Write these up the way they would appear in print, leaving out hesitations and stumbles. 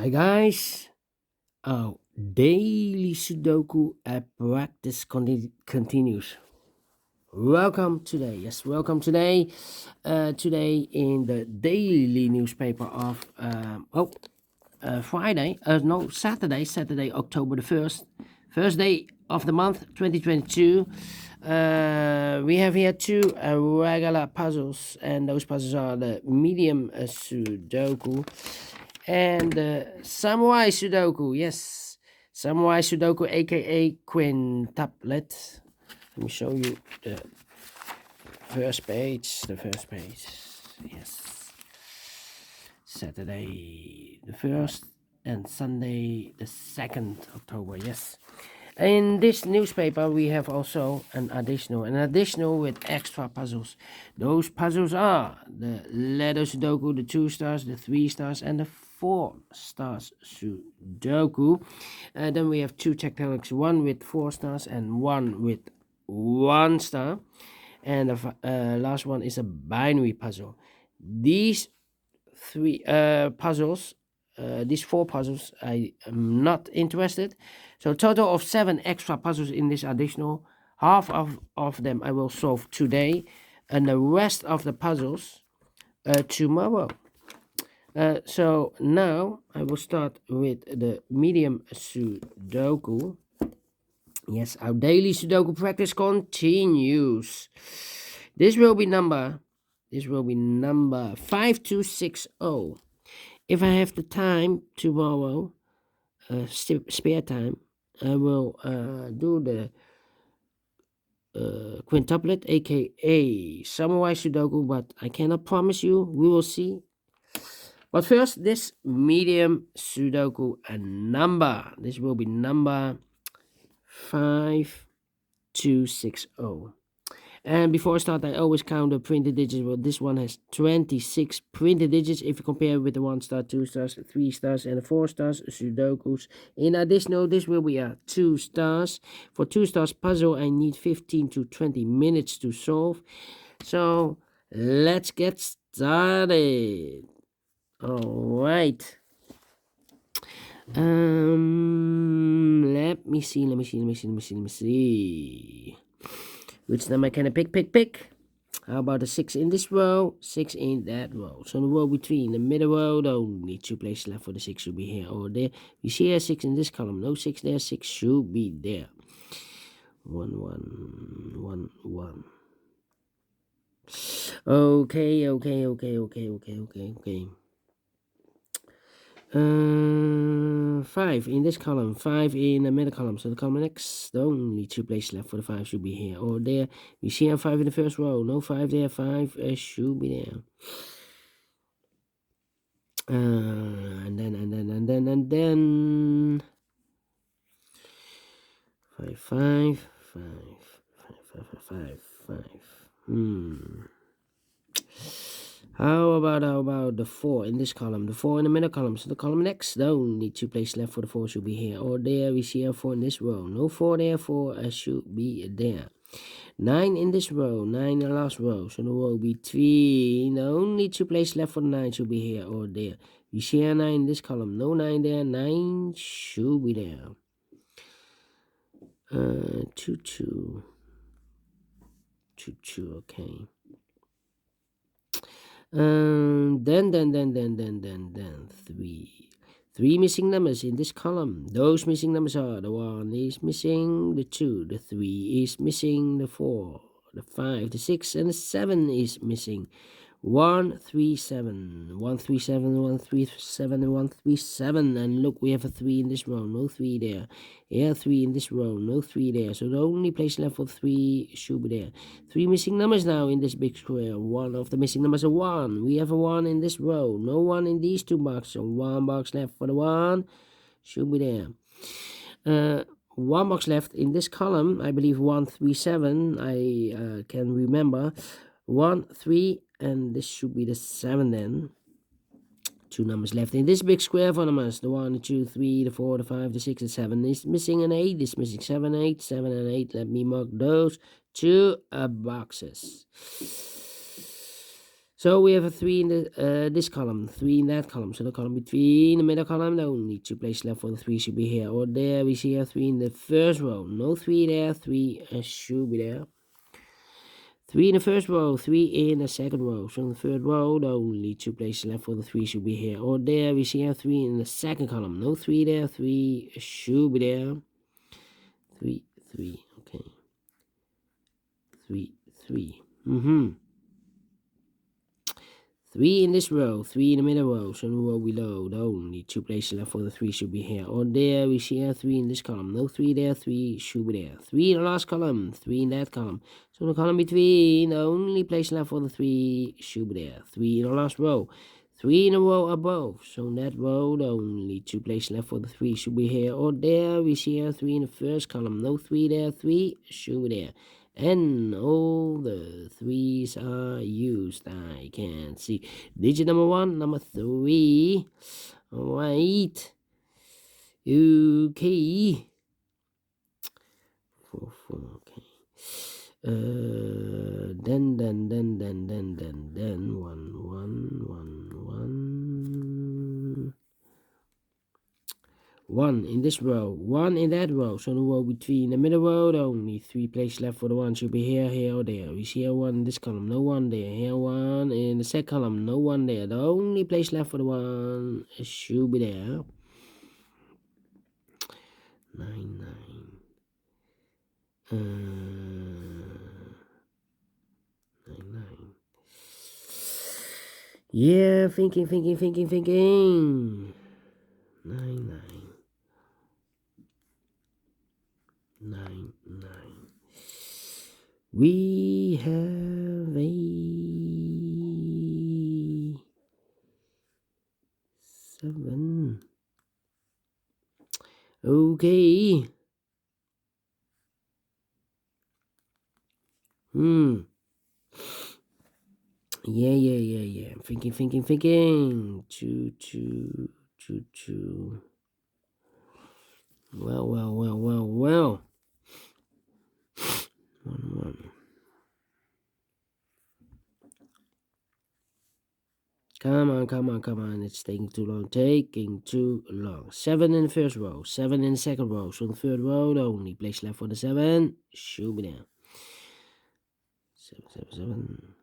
Hi guys. Daily Sudoku practice continues. Welcome today. Yes, welcome today. Today in the daily newspaper of Friday. No, Saturday. Saturday, October the 1st. First day of the month, 2022. We have here two regular puzzles, and those puzzles are the Medium Sudoku and Samurai Sudoku. Yes, Samurai Sudoku, aka Quintuplet. Let me show you the first page. Yes, Saturday the 1st and Sunday the 2nd October. Yes. In this newspaper, we have also an additional with extra puzzles. Those puzzles are the letter Sudoku, the 2 stars, the 3 stars, and the 4 stars Sudoku. Then we have 2 tectonics, one with 4 stars and one with 1 star. And the last one is a binary puzzle. These 4 puzzles, I am not interested. So total of 7 extra puzzles in this additional. Half of them I will solve today, and the rest of the puzzles tomorrow. So now I will start with the Medium Sudoku. Yes, our daily Sudoku practice continues. This will be number 5260. If I have the time tomorrow, spare time, I will do the Quintuplet, aka Samurai Sudoku, but I cannot promise you. We will see. But first, this Medium Sudoku number. This will be number 5260. And before I start, I always count the printed digits. Well, this one has 26 printed digits. If you compare with the 1 star, 2 stars, 3 stars, and the 4 stars Sudokus. In addition, this will be a 2 stars. For 2 stars puzzle, I need 15 to 20 minutes to solve. So let's get started. All right. Let me see. Which number can I pick? How about the 6 in this row, 6 in that row? So in the row between the middle row, only 2 places left for the 6 should be here or there. You see here 6 in this column, no 6 there, 6 should be there. 1, 1, 1, 1. Okay. 5 in this column, 5 in the middle column. So the column next, the only 2 places left for the 5 should be here or there. You see 5 in the first row, no 5 there, 5 should be there. And then 5. How about the 4 in this column? The 4 in the middle column. So the column next, the only 2 places left for the 4 should be here or there. We see a 4 in this row. No 4 there, 4 should be there. 9 in this row, 9 in the last row. So the row between, the only 2 places left for the 9 should be here or there. You see a 9 in this column. No 9 there, 9 should be there. 2, 2, okay. Then 3 missing numbers in this column. Those missing numbers are the 1 is missing, the 2, the 3 is missing, the 4, the 5, the 6, and the 7 is missing. 137, 137, and look, we have a 3 in this row, no 3 there. Yeah, 3 in this row, no 3 there. So the only place left for 3 should be there. 3 missing numbers now in this big square. One of the missing numbers are 1. We have a 1 in this row, no 1 in these 2 boxes. So 1 box left for the 1 should be there. 1 box left in this column, I believe 137. I can remember 1, 3. And this should be the 7 then. 2 numbers left in this big square for numbers. The 1, the 2, 3, the 4, the 5, the 6, the 7 is missing an 8. Is missing 7, 8, 7 and 8. Let me mark those 2 boxes. So we have a 3 in the this column, 3 in that column. So the column between the middle column, the only 2 places left for the 3 should be here or there. We see a 3 in the first row, no 3 there, 3 should be there. 3 in the first row, 3 in the second row. So in the third row, the only 2 places left for the 3 should be here or there. We see a 3 in the second column, no 3 there, 3 should be there. 3, 3, okay. 3, 3. 3 in this row, 3 in the middle row, so in the row below, the only 2 places left for the 3 should be here or there. We see a 3 in this column, no 3 there, 3 should be there. 3 in the last column, 3 in that column. So in the column between, the only place left for the 3 should be there. 3 in the last row, 3 in the row above. So in that row, the only 2 places left for the 3 should be here or there. We see a 3 in the first column, no 3 there, 3 should be there. And all the 3's are used. I can see digit number 1, number 3. All right. Okay. 4, 4. Okay. Then 1, 1, 1, 1. 1 in this row, 1 in that row. So the row between the middle row, the only 3 places left for the 1 should be here, here, or there. We see a 1 in this column, no 1 there. Here 1 in the second column, no 1 there. The only place left for the 1 should be there. 9, 9. 9, 9. Yeah, thinking. 9, 9. 9, 9. We have a 7. Okay. Yeah. Thinking. 2, 2, 2, 2. Well. 1, 1. Come on. It's taking too long. 7 in the first row, 7 in the second row. So in the third row, the only place left for the 7 should be there. 7.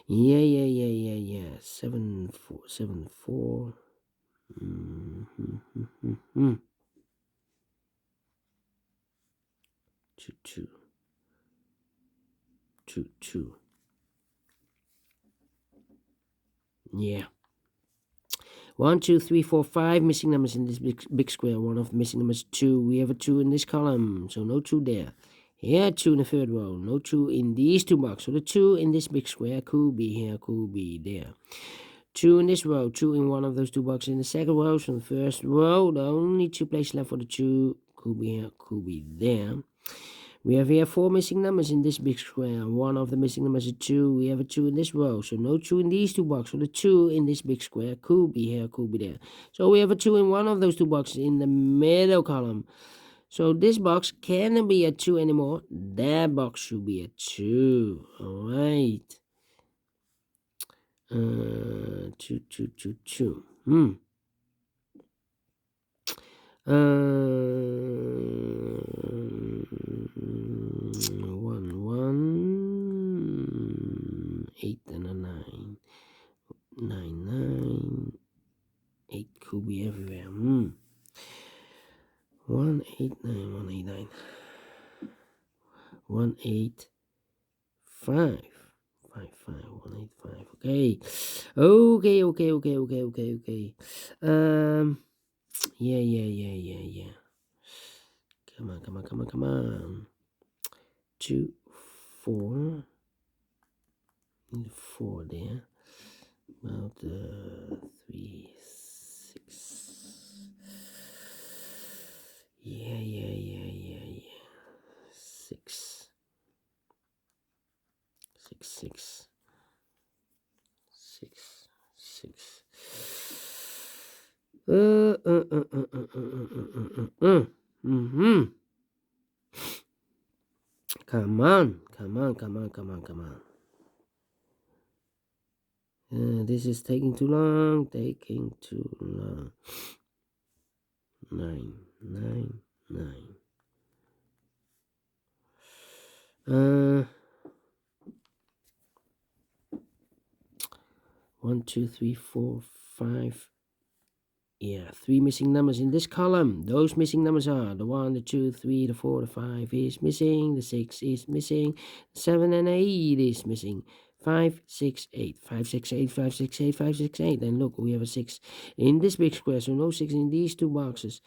Yeah. 7, 4. 2, 2. Yeah. 1, 2, 3, 4, 5 missing numbers in this big square. One of the missing numbers 2. We have a 2 in this column, so no 2 there. Here, 2 in the third row, no 2 in these 2 boxes. So the 2 in this big square could be here, could be there. 2 in this row, 2 in one of those 2 boxes in the second row. So in the first row, the only 2 places left for the 2 could be here, could be there. We have here 4 missing numbers in this big square. One of the missing numbers is 2. We have a 2 in this row, so no 2 in these 2 boxes. So the 2 in this big square could be here, could be there. So we have a 2 in one of those 2 boxes in the middle column. So this box can't be a 2 anymore. That box should be a 2. All right. 2. 1, 8 and a 9. 9. 8 could be everywhere. 1, 8, 9. 1, 8, 9. 1, 8, 5. 5, 1, 8, 5. Okay. Yeah. Come on. 2, 4. 4 there. About 3, 6. Yeah. 6. 6. Come on. This is taking too long. 9. 1, 2, 3, 4, 5. Yeah, 3 missing numbers in this column. Those missing numbers are the 1, the 2, 3, the 4, the 5 is missing, the 6 is missing, 7 and 8 is missing. 5, 6, 8. 5, 6, 8, 5, 6, 8, 5, 6, 8. And look, we have a 6 in this big square, so no 6 in these 2 boxes.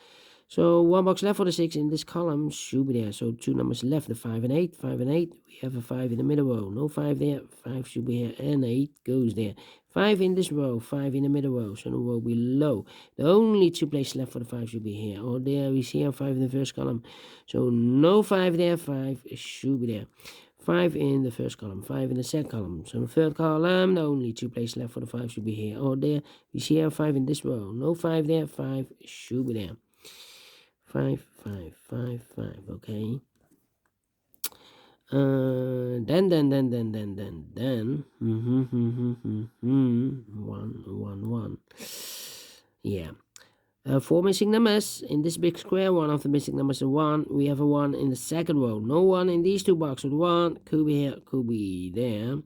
So 1 box left for the 6 in this column should be there. So 2 numbers left, the 5 and 8. 5 and 8. We have a 5 in the middle row. No 5 there. 5 should be here. And 8 goes there. 5 in this row. 5 in the middle row. So the row below. The only 2 places left for the 5 should be here. Or there. We see a 5 in the first column. So no 5 there. 5 should be there. 5 in the first column, 5 in the second column. So the third column, the only 2 places left for the 5 should be here or there. We see a 5 in this row. No 5 there. 5 should be there. 5, 5, 5, 5, okay. Then. 1, 1. Yeah. 4 missing numbers in this big square. One of the missing numbers is 1. We have a 1 in the second row. No 1 in these 2 boxes. 1 could be here, could be there.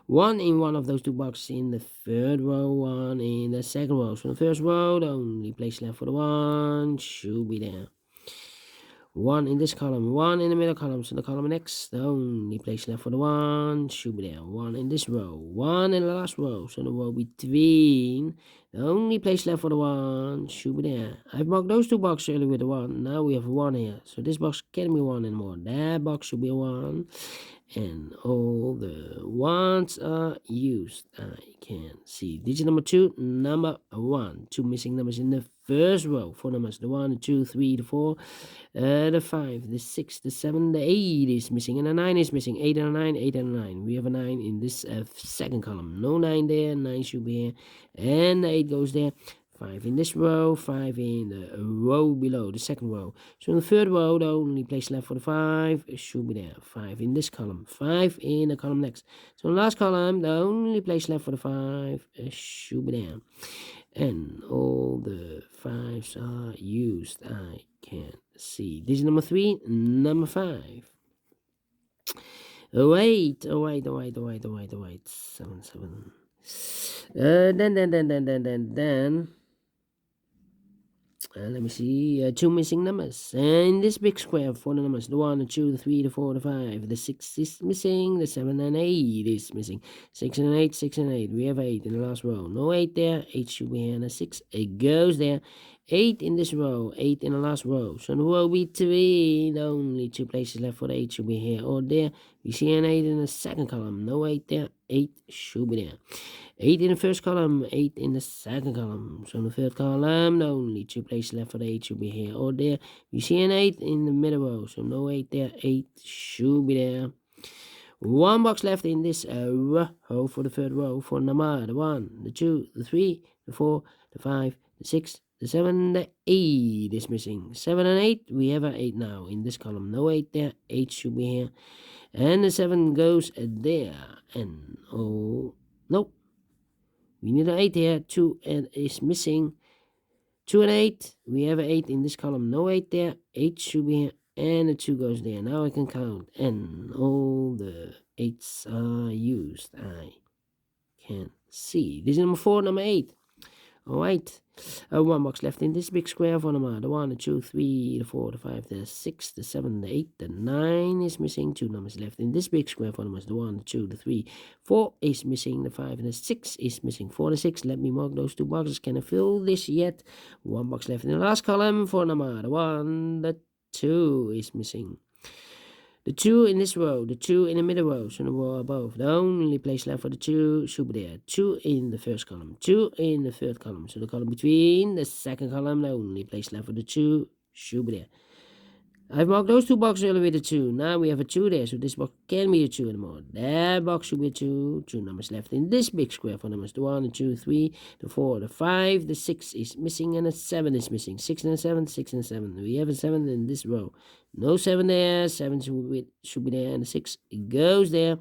1 in one of those 2 boxes in the third row. 1 in the second row. So the first row, the only place left for the 1 should be there. 1 in this column, 1 in the middle column, so the column next, the only place left for the 1 should be there. 1 in this row, 1 in the last row, so the row between, the only place left for the 1 should be there. I've marked those 2 boxes earlier with the 1, now we have a 1 here, so this box can't be 1 anymore. That box should be a 1, and all the 1s are used. I can see digit number 2, number 1. 2 missing numbers in the first row. 4 numbers, the 1, the 2, 3, the 4, the 5, the 6, the 7, the 8 is missing, and the 9 is missing. 8 and a 9, 8 and a 9. We have a 9 in this second column. No 9 there, 9 should be here, and the 8 goes there. 5 in this row, 5 in the row below, the second row. So in the third row, the only place left for the 5 should be there. 5 in this column, 5 in the column next. So in the last column, the only place left for the 5 should be there. And all the 5s are used. I can see. This is number 3, number 5. Wait. 7, 7. Then. Let me see, 2 missing numbers. In this big square, 4 numbers, the 1, the 2, the 3, the 4, the 5, the 6 is missing, the 7 and 8 is missing, 6 and 8, 6 and 8, we have 8 in the last row, no 8 there, 8 should be here, and a 6, it goes there, 8 in this row, 8 in the last row, so the row between, the only 2 places left for the 8 should be here or there, we see an 8 in the second column, no 8 there, 8 should be there. 8 in the first column, 8 in the second column. So in the third column, the only 2 places left for the 8 should be here or there. You see an 8 in the middle row, so no 8 there, 8 should be there. 1 box left in this row for the third row for number, the 1, the 2, the 3, the 4, the 5, the 6, the 7, the 8 is missing. 7 and 8, we have an 8 now in this column. No 8 there, 8 should be here. And the 7 goes there. And, oh, nope. We need an 8 here. 2 and is missing. 2 and 8. We have an 8 in this column. No 8 there. 8 should be here. And the 2 goes there. Now I can count. And all the 8s are used. I can see. This is number 4, number 8. Alright. 1 box left in this big square for number. The 1, the 2, 3, the 4, the 5, the 6, the 7, the 8, the 9 is missing. 2 numbers left in this big square for numbers. The 1, the 2, the 3, 4 is missing. The 5 and the 6 is missing. 4 and 6. Let me mark those 2 boxes. Can I fill this yet? 1 box left in the last column for number. The 1, the 2 is missing. The 2 in this row, the 2 in the middle row, so the row above. The only place left for the 2 should be there. 2 in the first column, 2 in the third column. So the column between the second column, the only place left for the 2 should be there. I've marked those two boxes earlier with a 2. Now we have a 2 there, so this box can't be a 2 anymore. That box should be a 2. 2 numbers left in this big square for numbers. The 1, the 2, 3, the 4, the 5, the 6 is missing, and the 7 is missing. 6 and a 7, 6 and a 7. We have a 7 in this row. No 7 there. 7 should be there, and the 6 goes there.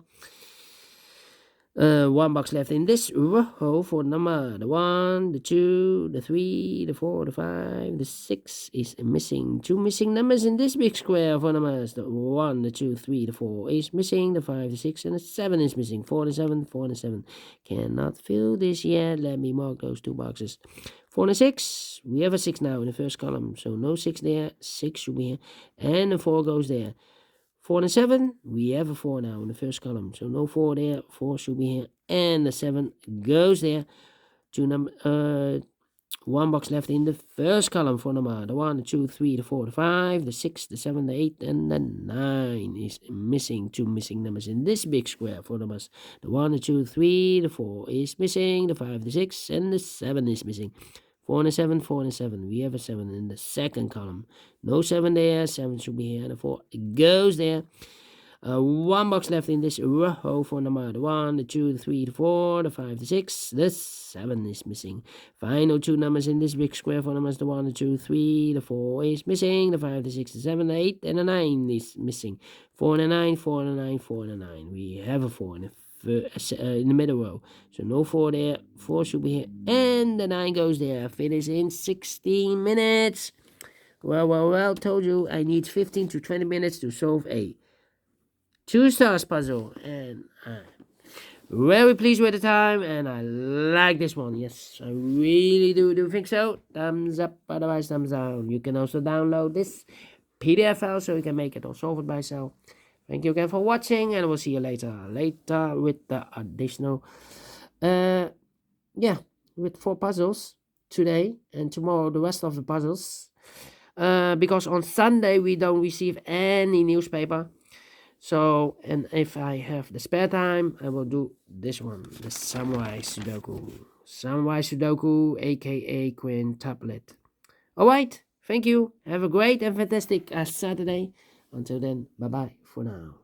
1 box left in this row for number the 1, the 2, the 3, the 4, the 5, the 6 is missing. 2 missing numbers in this big square for numbers. The 1, the 2, 3, the 4 is missing. The 5, the 6, and the 7 is missing. 4 and 7, 4 and 7. Cannot fill this yet. Let me mark those 2 boxes. 4 and 6. We have a 6 now in the first column. So no 6 there. 6 should be here. And the 4 goes there. 4 and 7, we have a 4 now in the first column. So no 4 there, 4 should be here. And the 7 goes there. 1 box left in the first column for number. The 1, the 2, 3, the 4, the 5, the 6, the 7, the 8, and the 9 is missing. 2 missing numbers in this big square for numbers. The 1, the 2, 3, the 4 is missing. The 5, the 6, and the 7 is missing. 4 and a 7, 4 and a 7. We have a 7 in the second column. No 7 there. 7 should be here. And the 4 goes there. 1 box left in this row for number. The 1, the 2, the 3, the 4, the 5, the 6. The 7 is missing. Final 2 numbers in this big square for numbers. The 1, the 2, 3, the 4 is missing. The 5, the 6, the 7, the 8, and the 9 is missing. 4 and a 9, 4 and a 9, 4 and a 9. We have a 4 in the middle row. So no 4 there. 4 should be here. And the 9 goes there. Finish in 16 minutes. Well, told you I need 15 to 20 minutes to solve a 2 stars puzzle. And I'm very pleased with the time. And I like this one. Yes, I really do think so. Thumbs up, otherwise thumbs down. You can also download this PDF file so you can make it or solve it by yourself. Thank you again for watching, and we'll see you later with the additional, with 4 puzzles today, and tomorrow the rest of the puzzles, because on Sunday we don't receive any newspaper. So, and if I have the spare time, I will do this one, the Samurai Sudoku, aka Quintuplet. Alright, thank you. Have a great and fantastic Saturday. Until then, bye-bye for now.